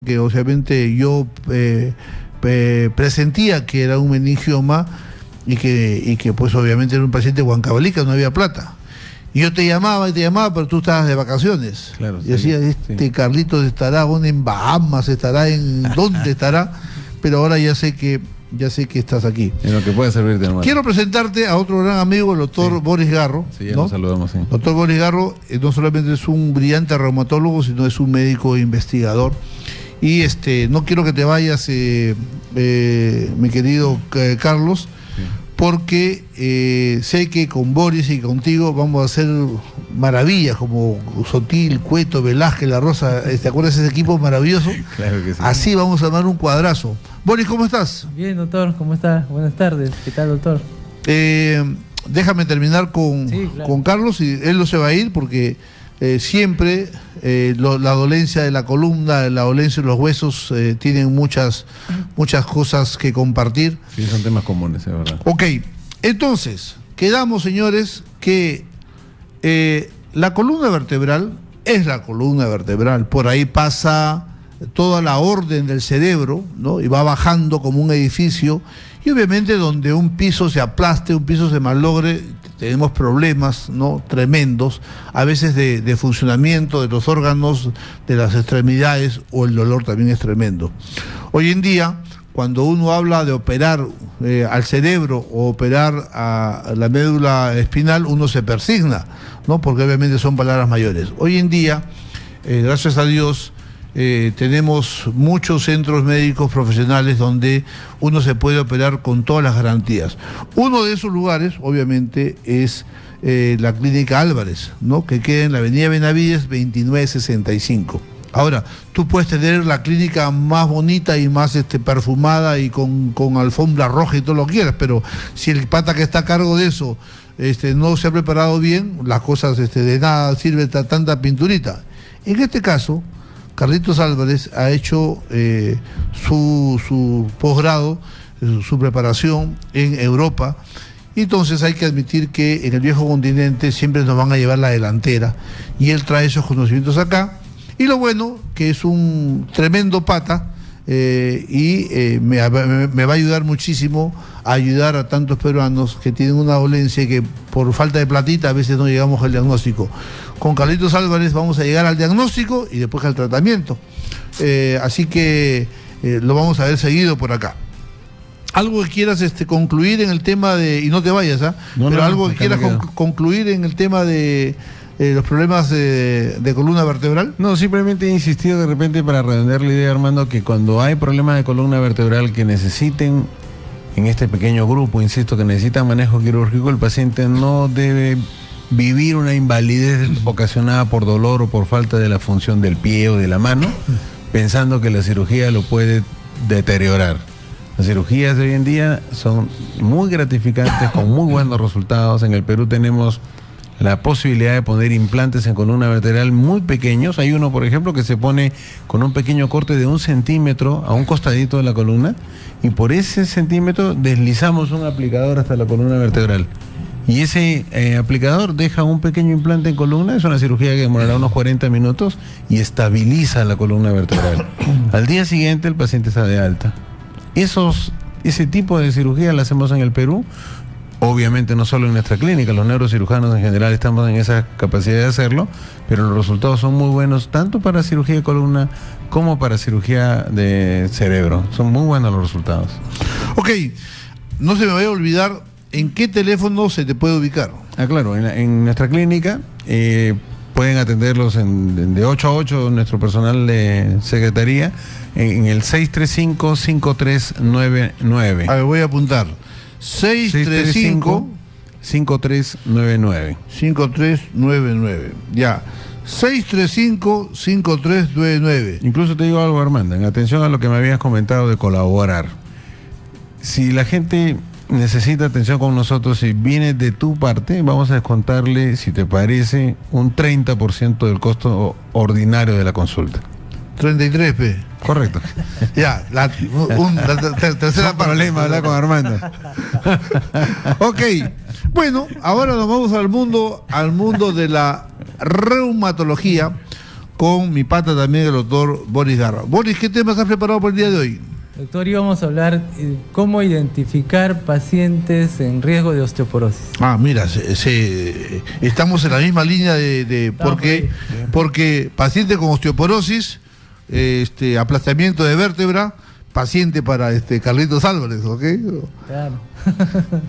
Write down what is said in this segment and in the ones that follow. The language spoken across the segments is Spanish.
porque obviamente yo presentía que era un meningioma y que pues obviamente era un paciente huancavelica, no había plata. Y yo te llamaba, pero tú estabas de vacaciones. Claro, y decía, Carlitos estará en Bahamas, estará en dónde estará, pero ahora ya sé que estás aquí. En lo que puede servirte, hermano. Quiero presentarte a otro gran amigo, el doctor Boris Garro. Sí, ya nos saludamos, sí. Doctor Boris Garro no solamente es un brillante reumatólogo, sino es un médico investigador. Y no quiero que te vayas, mi querido Carlos, porque sé que con Boris y contigo vamos a hacer maravillas como Sotil, Cueto, Velázquez, La Rosa. ¿Te acuerdas de ese equipo maravilloso? Claro que sí. Así vamos a armar un cuadrazo. Boris, ¿cómo estás? Bien, doctor, ¿cómo está? Buenas tardes. ¿Qué tal, doctor? Déjame terminar con Carlos, y él no se va a ir porque siempre la dolencia de la columna, la dolencia de los huesos tienen muchas cosas que compartir. Sí, son temas comunes, es verdad. Ok, entonces, quedamos, señores, que la columna vertebral es la columna vertebral. Por ahí pasa toda la orden del cerebro, ¿no? Y va bajando como un edificio. Y obviamente donde un piso se aplaste, un piso se malogre, tenemos problemas, ¿no?, tremendos, a veces de funcionamiento de los órganos, de las extremidades, o el dolor también es tremendo. Hoy en día, cuando uno habla de operar al cerebro o operar a la médula espinal, uno se persigna, ¿no?, porque obviamente son palabras mayores. Hoy en día, gracias a Dios, tenemos muchos centros médicos profesionales donde uno se puede operar con todas las garantías. Uno de esos lugares, obviamente, es la Clínica Álvarez, ¿no?, que queda en la avenida Benavides 2965. Ahora, tú puedes tener la clínica más bonita y más perfumada y con alfombra roja y todo lo que quieras, pero si el pata que está a cargo de eso no se ha preparado bien, las cosas de nada sirve tanta pinturita. En este caso, Carlitos Álvarez ha hecho su posgrado, su preparación en Europa, y entonces hay que admitir que en el viejo continente siempre nos van a llevar la delantera, y él trae esos conocimientos acá, y lo bueno que es un tremendo pata, me va a ayudar muchísimo a ayudar a tantos peruanos que tienen una dolencia y que por falta de platita a veces no llegamos al diagnóstico. Con Carlitos Álvarez vamos a llegar al diagnóstico y después al tratamiento. Así que lo vamos a ver seguido por acá. Algo que quieras concluir en el tema de, y no te vayas, pero algo que quieras concluir en el tema de los problemas de columna vertebral. No, simplemente he insistido de repente para redondear la idea, Armando, que cuando hay problemas de columna vertebral que necesiten, en este pequeño grupo, insisto, que necesitan manejo quirúrgico, el paciente no debe vivir una invalidez ocasionada por dolor o por falta de la función del pie o de la mano, pensando que la cirugía lo puede deteriorar. Las cirugías de hoy en día son muy gratificantes, con muy buenos resultados. En el Perú tenemos la posibilidad de poner implantes en columna vertebral muy pequeños. Hay uno, por ejemplo, que se pone con un pequeño corte de 1 centímetro a un costadito de la columna, y por ese centímetro deslizamos un aplicador hasta la columna vertebral. Y ese aplicador deja un pequeño implante en columna. Es una cirugía que demorará unos 40 minutos y estabiliza la columna vertebral. Al día siguiente el paciente está de alta. Ese tipo de cirugía la hacemos en el Perú. Obviamente no solo en nuestra clínica, los neurocirujanos en general estamos en esa capacidad de hacerlo, pero los resultados son muy buenos tanto para cirugía de columna como para cirugía de cerebro. Son muy buenos los resultados. Ok, no se me vaya a olvidar en qué teléfono se te puede ubicar. Claro, en nuestra clínica pueden atenderlos de 8 a 8 nuestro personal de secretaría en el 635-5399. A ver, voy a apuntar. 635-5399. 5399. Ya. 635-5399. Incluso te digo algo, Armando, en atención a lo que me habías comentado de colaborar. Si la gente necesita atención con nosotros y viene de tu parte, vamos a descontarle, si te parece, un 30% del costo ordinario de la consulta. 33p. Correcto. Ya, la tercera problema hablar con Armando. Ok, bueno, ahora nos vamos al mundo de la reumatología, con mi pata también, el doctor Boris Garra. Boris, ¿qué temas has preparado para el día de hoy? Doctor, hoy vamos a hablar cómo identificar pacientes en riesgo de osteoporosis. Ah, mira, estamos en la misma línea porque paciente con osteoporosis, aplastamiento de vértebra, paciente para Carlitos Álvarez, ¿ok? Claro.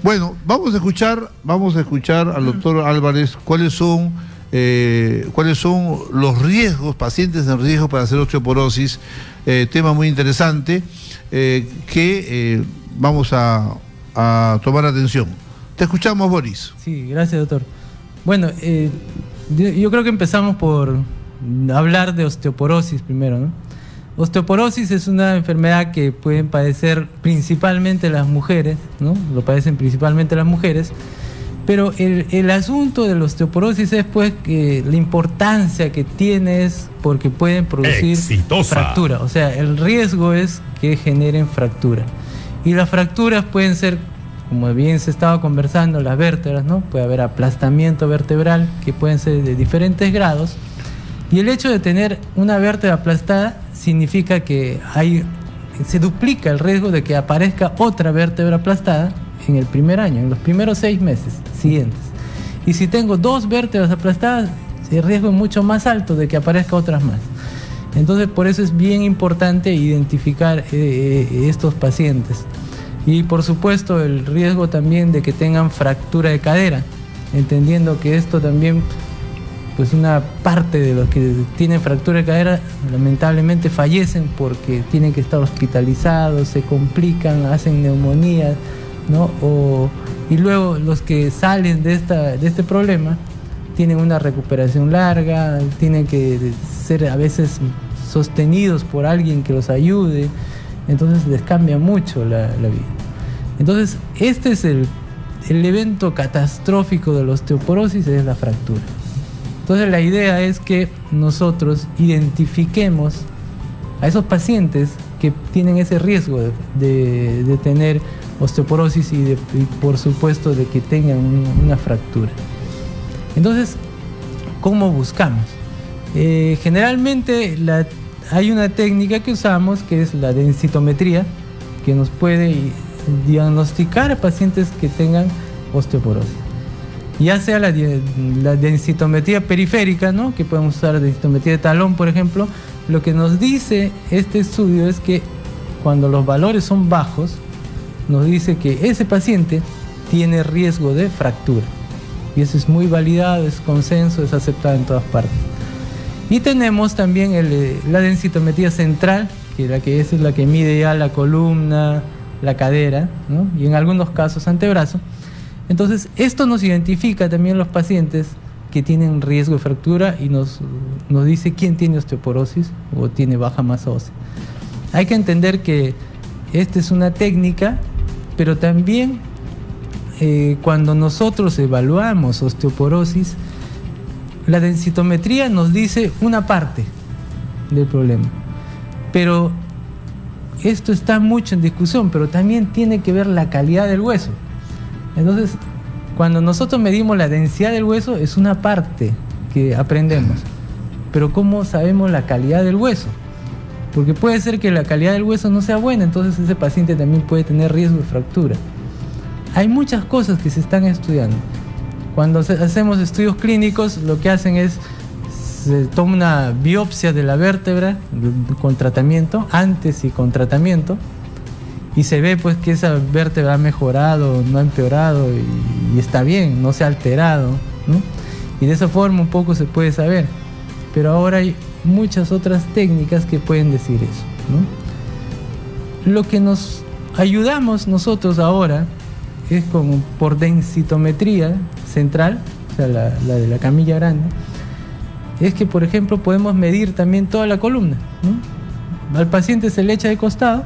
Bueno, vamos a escuchar al doctor Álvarez cuáles son los riesgos, pacientes en riesgo para hacer osteoporosis, tema muy interesante que vamos a tomar atención. Te escuchamos, Boris. Sí, gracias, doctor. Bueno, yo creo que empezamos por hablar de osteoporosis primero, ¿no? Osteoporosis es una enfermedad que pueden padecer principalmente las mujeres, ¿no? Lo padecen principalmente las mujeres. Pero el asunto de la osteoporosis es pues que la importancia que tiene es porque pueden producir fractura. O sea, el riesgo es que generen fractura. Y las fracturas pueden ser, como bien se estaba conversando, las vértebras, ¿no? Puede haber aplastamiento vertebral que pueden ser de diferentes grados. Y el hecho de tener una vértebra aplastada significa que se duplica el riesgo de que aparezca otra vértebra aplastada en el primer año, en los primeros 6 meses siguientes. Y si tengo 2 vértebras aplastadas, el riesgo es mucho más alto de que aparezca otras más. Entonces, por eso es bien importante identificar estos pacientes. Y por supuesto, el riesgo también de que tengan fractura de cadera, entendiendo que esto también, pues una parte de los que tienen fractura de cadera lamentablemente fallecen porque tienen que estar hospitalizados, se complican, hacen neumonías, ¿no? Y luego los que salen de este problema tienen una recuperación larga, tienen que ser a veces sostenidos por alguien que los ayude, entonces les cambia mucho la vida. Entonces, este es el evento catastrófico de la osteoporosis, es la fractura. Entonces la idea es que nosotros identifiquemos a esos pacientes que tienen ese riesgo de tener osteoporosis y por supuesto de que tengan una fractura. Entonces, ¿cómo buscamos? Generalmente hay una técnica que usamos que es la densitometría, que nos puede diagnosticar a pacientes que tengan osteoporosis. Ya sea la densitometría periférica, ¿no? Que podemos usar densitometría de talón, por ejemplo. Lo que nos dice este estudio es que cuando los valores son bajos, nos dice que ese paciente tiene riesgo de fractura. Y eso es muy validado, es consenso, es aceptado en todas partes. Y tenemos también la densitometría central, que es la que mide ya la columna, la cadera, ¿no? Y en algunos casos antebrazo. Entonces, esto nos identifica también los pacientes que tienen riesgo de fractura y nos dice quién tiene osteoporosis o tiene baja masa ósea. Hay que entender que esta es una técnica, pero también cuando nosotros evaluamos osteoporosis, la densitometría nos dice una parte del problema. Pero esto está mucho en discusión, pero también tiene que ver la calidad del hueso. Entonces, cuando nosotros medimos la densidad del hueso, es una parte que aprendemos. Pero ¿cómo sabemos la calidad del hueso? Porque puede ser que la calidad del hueso no sea buena, entonces ese paciente también puede tener riesgo de fractura. Hay muchas cosas que se están estudiando. Cuando hacemos estudios clínicos, lo que hacen es, se toma una biopsia de la vértebra con tratamiento, antes y con tratamiento, y se ve pues que esa vértebra ha mejorado, no ha empeorado y está bien, no se ha alterado, ¿no? Y de esa forma un poco se puede saber. Pero ahora hay muchas otras técnicas que pueden decir eso, ¿no? Lo que nos ayudamos nosotros ahora es por densitometría central, o sea, la de la camilla grande, es que por ejemplo podemos medir también toda la columna, ¿no? Al paciente se le echa de costado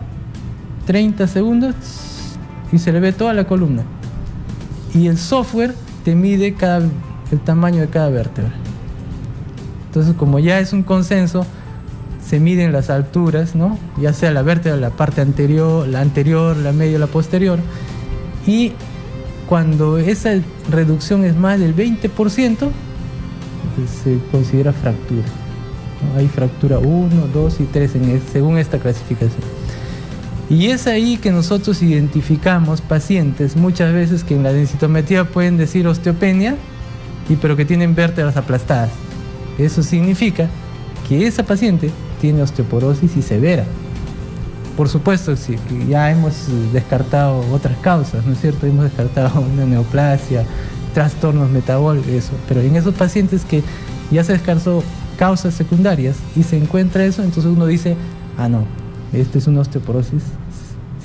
30 segundos y se le ve toda la columna. Y el software te mide el tamaño de cada vértebra. Entonces, como ya es un consenso, se miden las alturas, ¿no? Ya sea la vértebra, la parte anterior, la media, la posterior. Y cuando esa reducción es más del 20%, se considera fractura. ¿no? Hay fractura 1, 2 y 3 según esta clasificación. Y es ahí que nosotros identificamos pacientes, muchas veces que en la densitometría pueden decir osteopenia, pero que tienen vértebras aplastadas. Eso significa que esa paciente tiene osteoporosis y severa. Por supuesto, sí, ya hemos descartado otras causas, ¿no es cierto? Hemos descartado una neoplasia, trastornos metabólicos, eso. Pero en esos pacientes que ya se descartó causas secundarias y se encuentra eso, entonces uno dice, no, esta es una osteoporosis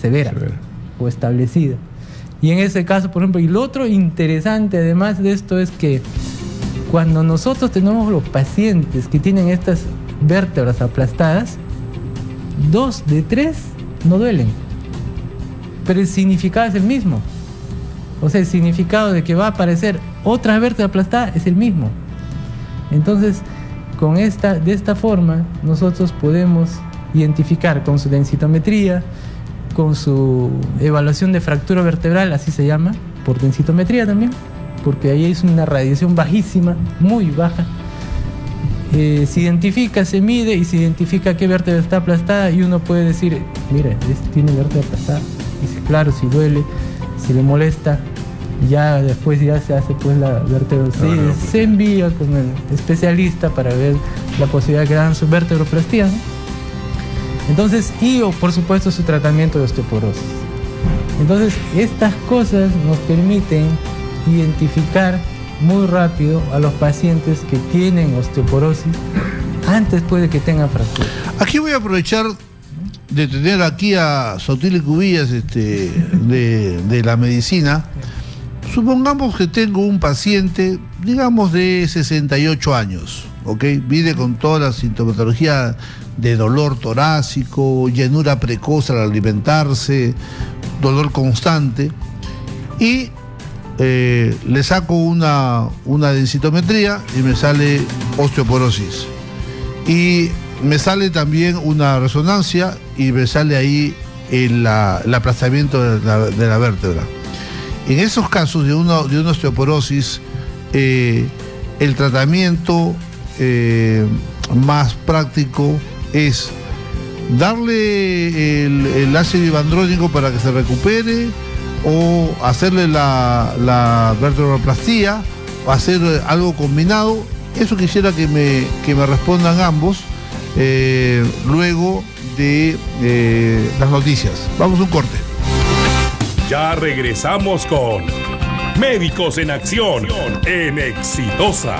severa o establecida. Y en ese caso, por ejemplo, y lo otro interesante además de esto es que cuando nosotros tenemos los pacientes que tienen estas vértebras aplastadas, 2 de 3 no duelen, pero el significado es el mismo. O sea, el significado de que va a aparecer otra vértebra aplastada es el mismo. Entonces, de esta forma, nosotros podemos identificar con su densitometría, con su evaluación de fractura vertebral, así se llama, por densitometría también, porque ahí es una radiación bajísima, muy baja. Se identifica, se mide y se identifica qué vértebra está aplastada y uno puede decir, mire, tiene vértebra aplastada. Dice, claro, si duele, si le molesta, ya después ya se hace pues la vértebra, se envía con el especialista para ver la posibilidad de que hagan su vertebroplastia, ¿no? Entonces, por supuesto su tratamiento de osteoporosis. Entonces, estas cosas nos permiten identificar muy rápido a los pacientes que tienen osteoporosis antes puede que tengan fractura. Aquí voy a aprovechar de tener aquí a Sotile Cubillas de la medicina. Supongamos que tengo un paciente, digamos, de 68 años, ¿ok? Viene con toda la sintomatología de dolor torácico, llenura precoz al alimentarse, dolor constante, y le saco una densitometría y me sale osteoporosis. Y me sale también una resonancia y me sale ahí el aplastamiento de la vértebra. En esos casos de una osteoporosis, el tratamiento más práctico es darle el ácido ibandrónico para que se recupere, o hacerle la vertebroplastia, o hacer algo combinado. Eso quisiera que me respondan ambos luego de las noticias. Vamos a un corte. Ya regresamos con Médicos en Acción en Exitosa.